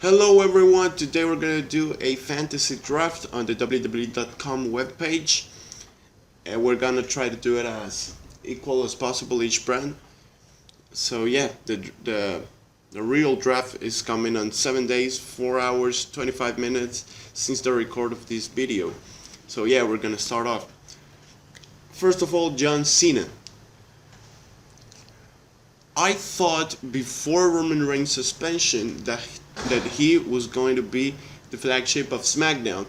Hello everyone, today we're going to do a fantasy draft on the WWE.com webpage, and we're going to try to do it as equal as possible each brand. So yeah, the real draft is coming on 7 days, 4 hours, 25 minutes since the record of this video. So yeah, we're going to start off. First of all, John Cena. I thought before Roman Reigns' suspension that he was going to be the flagship of SmackDown,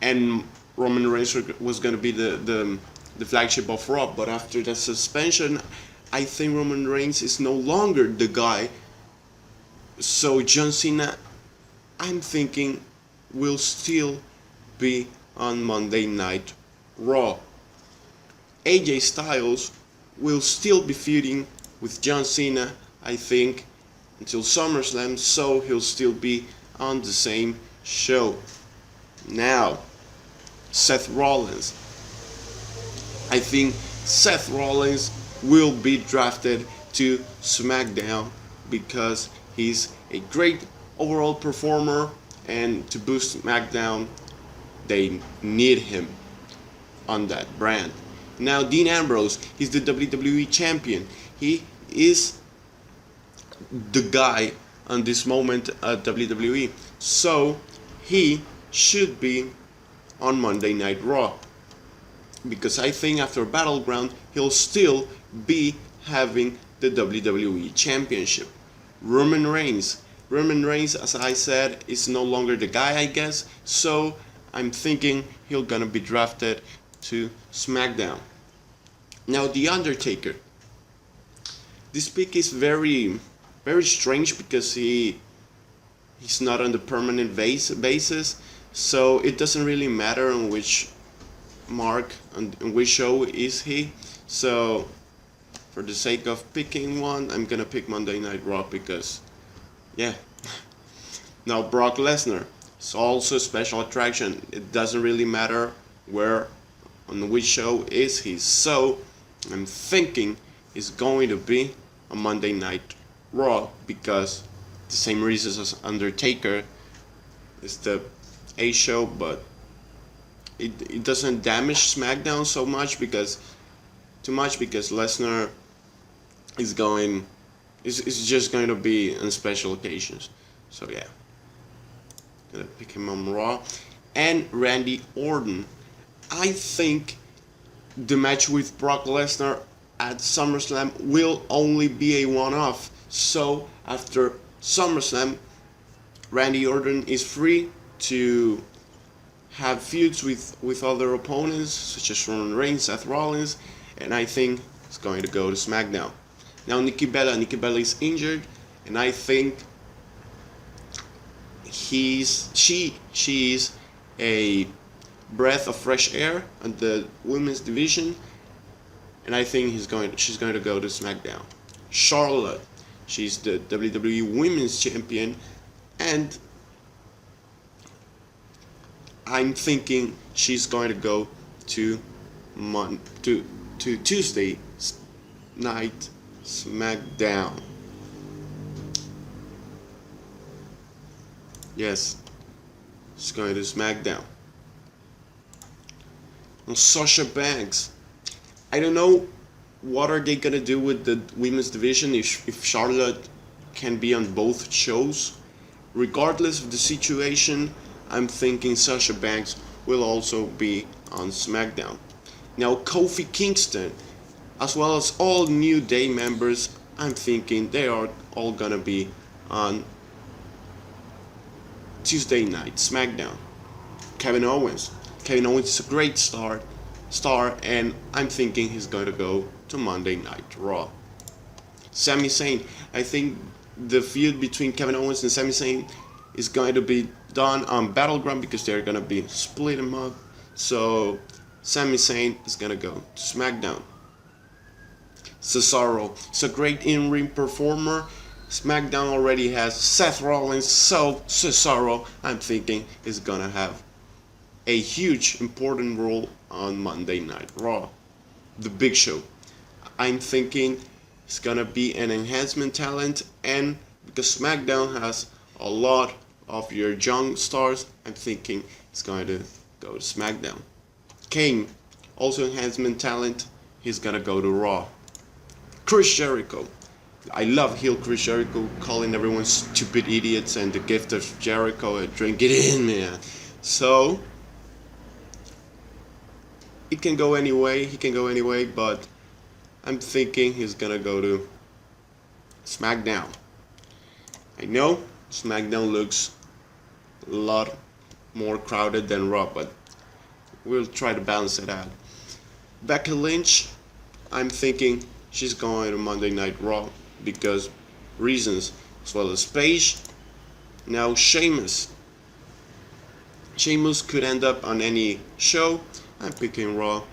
and Roman Reigns was going to be the flagship of Raw. But after the suspension, I think Roman Reigns is no longer the guy. So John Cena, I'm thinking, will still be on Monday Night Raw. AJ Styles will still be feuding with John Cena, I think, until SummerSlam, so he'll still be on the same show. Now, Seth Rollins. I think Seth Rollins will be drafted to SmackDown because he's a great overall performer, and to boost SmackDown, they need him on that brand. Now, Dean Ambrose, he's the WWE champion. He is the guy on this moment at WWE, so he should be on Monday Night Raw, because I think after Battleground he'll still be having the WWE Championship. Roman Reigns, as I said, is no longer the guy, I guess, so I'm thinking he'll gonna be drafted to SmackDown. Now, The Undertaker. This pick is very strange because he's not on the permanent basis, so it doesn't really matter on which on which show is he. So for the sake of picking one, I'm gonna pick Monday Night Raw because, yeah. Now, Brock Lesnar is also a special attraction. It doesn't really matter on which show is he. So I'm thinking it's going to be a Monday Night Raw because the same reasons as Undertaker. It's the A show, but it doesn't damage SmackDown so much because Lesnar is just going to be on special occasions. So yeah, gonna pick him on Raw. And Randy Orton. I think the match with Brock Lesnar at SummerSlam will only be a one-off. So after SummerSlam, Randy Orton is free to have feuds with other opponents such as Roman Reigns, Seth Rollins, and I think it's going to go to SmackDown. Now, Nikki Bella is injured, and I think she is a breath of fresh air in the women's division, and I think she's going to go to SmackDown. Charlotte, she's the WWE Women's Champion, and I'm thinking she's going to go to Tuesday Night SmackDown. Yes, she's going to SmackDown. And Sasha Banks. I don't know what are they gonna do with the women's division if Charlotte can be on both shows. Regardless of the situation, I'm thinking Sasha Banks will also be on SmackDown. Now, Kofi Kingston, as well as all New Day members, I'm thinking they are all gonna be on Tuesday Night SmackDown. Kevin Owens is a great star, and I'm thinking he's going to go to Monday Night Raw. Sami Zayn, I think the feud between Kevin Owens and Sami Zayn is going to be done on Battleground because they're going to be split them up. So Sami Zayn is going to go to SmackDown. Cesaro is a great in-ring performer. SmackDown already has Seth Rollins, so Cesaro, I'm thinking, is going to have a huge important role on Monday Night Raw. The Big Show, I'm thinking it's gonna be an enhancement talent, and because SmackDown has a lot of your young stars, I'm thinking he's going to go to SmackDown. Kane, also enhancement talent, he's gonna go to Raw. Chris Jericho, I love heel Chris Jericho, calling everyone stupid idiots and the gift of Jericho, drink it in, man. So it can go anyway, he can go anyway, but I'm thinking he's gonna go to SmackDown. I know SmackDown looks a lot more crowded than Raw, but we'll try to balance it out. Becky Lynch, I'm thinking she's going to Monday Night Raw because reasons, as well as Paige. Now Sheamus. Sheamus could end up on any show. I'm picking Raw.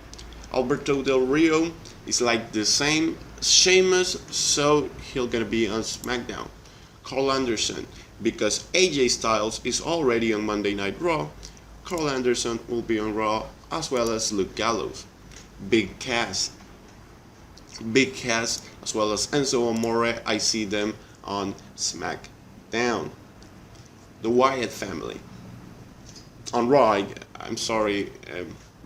Alberto Del Rio is like the same Sheamus, so he'll gonna be on SmackDown. Carl Anderson, because AJ Styles is already on Monday Night Raw, Carl Anderson will be on Raw, as well as Luke Gallows. Big Cass, as well as Enzo Amore, I see them on SmackDown. The Wyatt family on Raw. I'm sorry,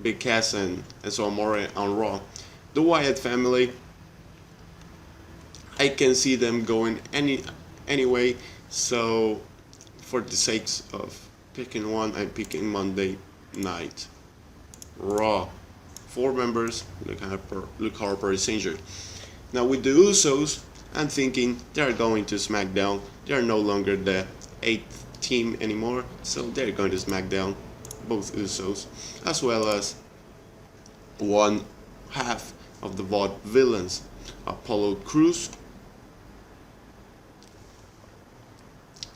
Big Cass and Enzo Amore on Raw. The Wyatt family, I can see them going anyway. So, for the sakes of picking one, I'm picking Monday Night Raw. 4 members, Luke Harper is injured. Now with the Usos, I'm thinking they're going to SmackDown. They're no longer the 8th team anymore, so they're going to SmackDown, both Usos, as well as one half of the VOD villains, Apollo Crews.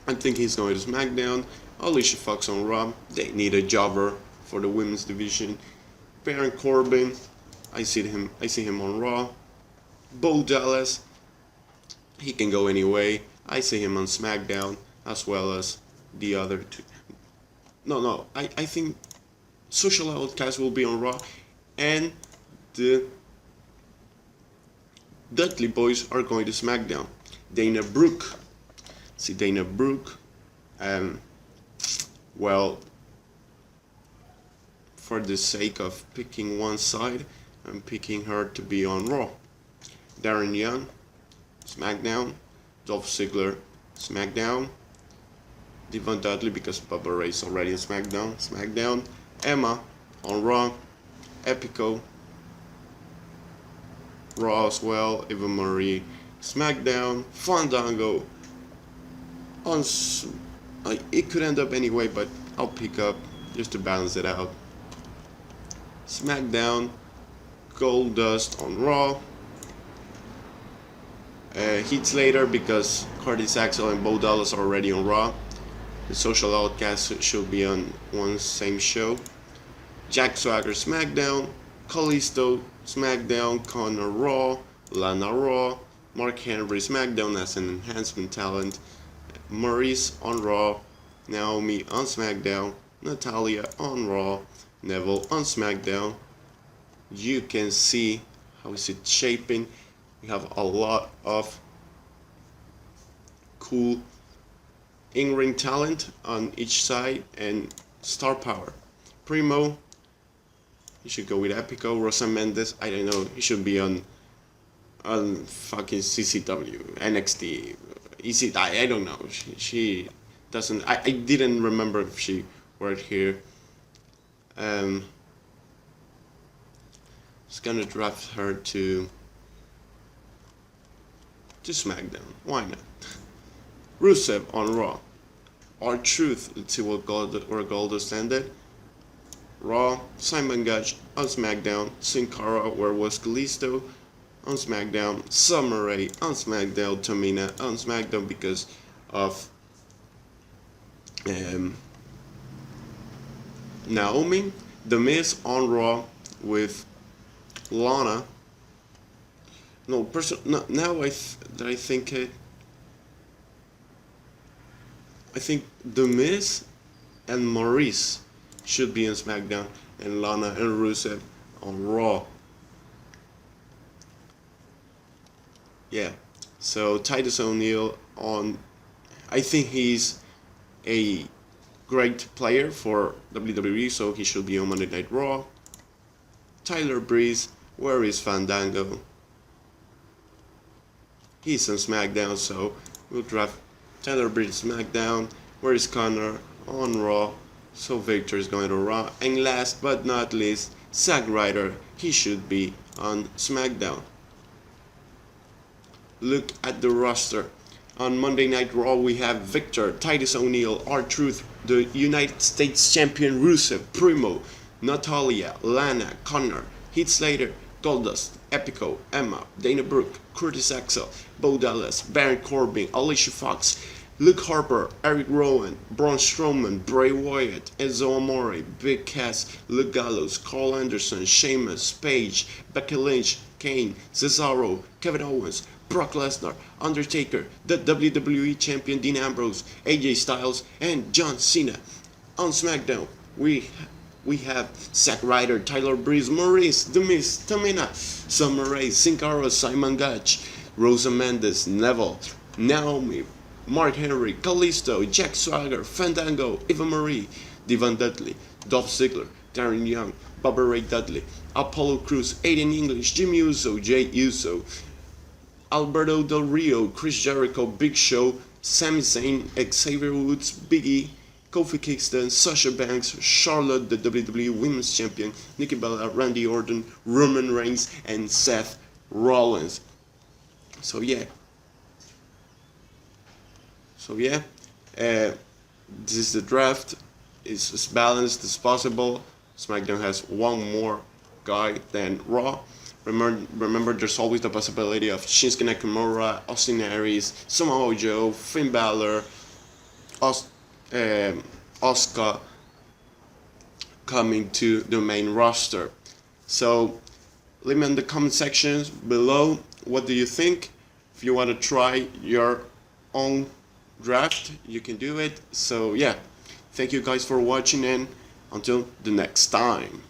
I think he's going to SmackDown. Alicia Fox on Raw. They need a jobber for the women's division. Baron Corbin, I see him on Raw. Bo Dallas, he can go anyway. I see him on SmackDown, as well as the other two. I think Social Outcast will be on Raw, and the Dudley Boys are going to SmackDown. Dana Brooke, well, for the sake of picking one side, I'm picking her to be on Raw. Darren Young, SmackDown. Dolph Ziggler, SmackDown. Devon Dudley, because Bubba Ray's already on SmackDown. Emma on Raw. Epico, Raw as well. Eva Marie, SmackDown. Fandango on. It could end up anyway, but I'll pick up just to balance it out. SmackDown. Goldust on Raw. Heath Slater, because Curtis Axel and Bo Dallas are already on Raw. The Social Outcasts should be on one same show. Jack Swagger SmackDown. Kalisto SmackDown. Connor Raw. Lana Raw. Mark Henry SmackDown as an enhancement talent. Maurice on Raw. Naomi on SmackDown. Natalia on Raw. Neville on SmackDown. You can see how is it shaping. We have a lot of cool in-ring talent on each side and star power. Primo, he should go with Epico. Rosa Mendes, I don't know, he should be on fucking CCW, NXT, EC, I don't know. She doesn't. I didn't remember if she worked here. Just gonna draft her to SmackDown. Why not? Rusev on Raw. R-Truth, let's see where Goldust ended. Raw. Simon Gotch on SmackDown. Sin Cara, where was Kalisto? On SmackDown. Summer Rae on SmackDown. Tamina on SmackDown because of Naomi. The Miz on Raw with Lana. Now that I think it, I think The Miz and Maurice should be on SmackDown, and Lana and Rusev on Raw. Yeah, so Titus O'Neil on, I think he's a great player for WWE, so he should be on Monday Night Raw. Tyler Breeze, where is Fandango? He's on SmackDown, so we'll draft Tyler Breeze SmackDown. Where is Connor? On Raw. So Victor is going to Raw. And last but not least, Zack Ryder. He should be on SmackDown. Look at the roster. On Monday Night Raw, we have Victor, Titus O'Neil, R-Truth, the United States Champion Rusev, Primo, Natalia, Lana, Connor, Heath Slater, Goldust, Epico, Emma, Dana Brooke, Curtis Axel, Bo Dallas, Baron Corbin, Alicia Fox, Luke Harper, Eric Rowan, Braun Strowman, Bray Wyatt, Enzo Amore, Big Cass, Luke Gallows, Carl Anderson, Sheamus, Paige, Becky Lynch, Kane, Cesaro, Kevin Owens, Brock Lesnar, Undertaker, the WWE Champion Dean Ambrose, AJ Styles, and John Cena. On SmackDown, we have Zack Ryder, Tyler Breeze, Maurice, The Miz, Tamina, Summer Rae, Sin Cara, Simon Gotch, Rosa Mendes, Neville, Naomi, Mark Henry, Kalisto, Jack Swagger, Fandango, Eva Marie, Devon Dudley, Dolph Ziggler, Darren Young, Bubba Ray Dudley, Apollo Crews, Aiden English, Jimmy Uso, Jay Uso, Alberto Del Rio, Chris Jericho, Big Show, Sami Zayn, Xavier Woods, Big E, Kofi Kingston, Sasha Banks, Charlotte, the WWE Women's Champion, Nikki Bella, Randy Orton, Roman Reigns, and Seth Rollins. So yeah, this is the draft. It's as balanced as possible. SmackDown has one more guy than Raw. Remember, there's always the possibility of Shinsuke Nakamura, Austin Aries, Samoa Joe, Finn Balor, Asuka coming to the main roster. So leave me in the comment sections below, what do you think? If you want to try your own draft, you can do it. So yeah, thank you guys for watching, and until the next time.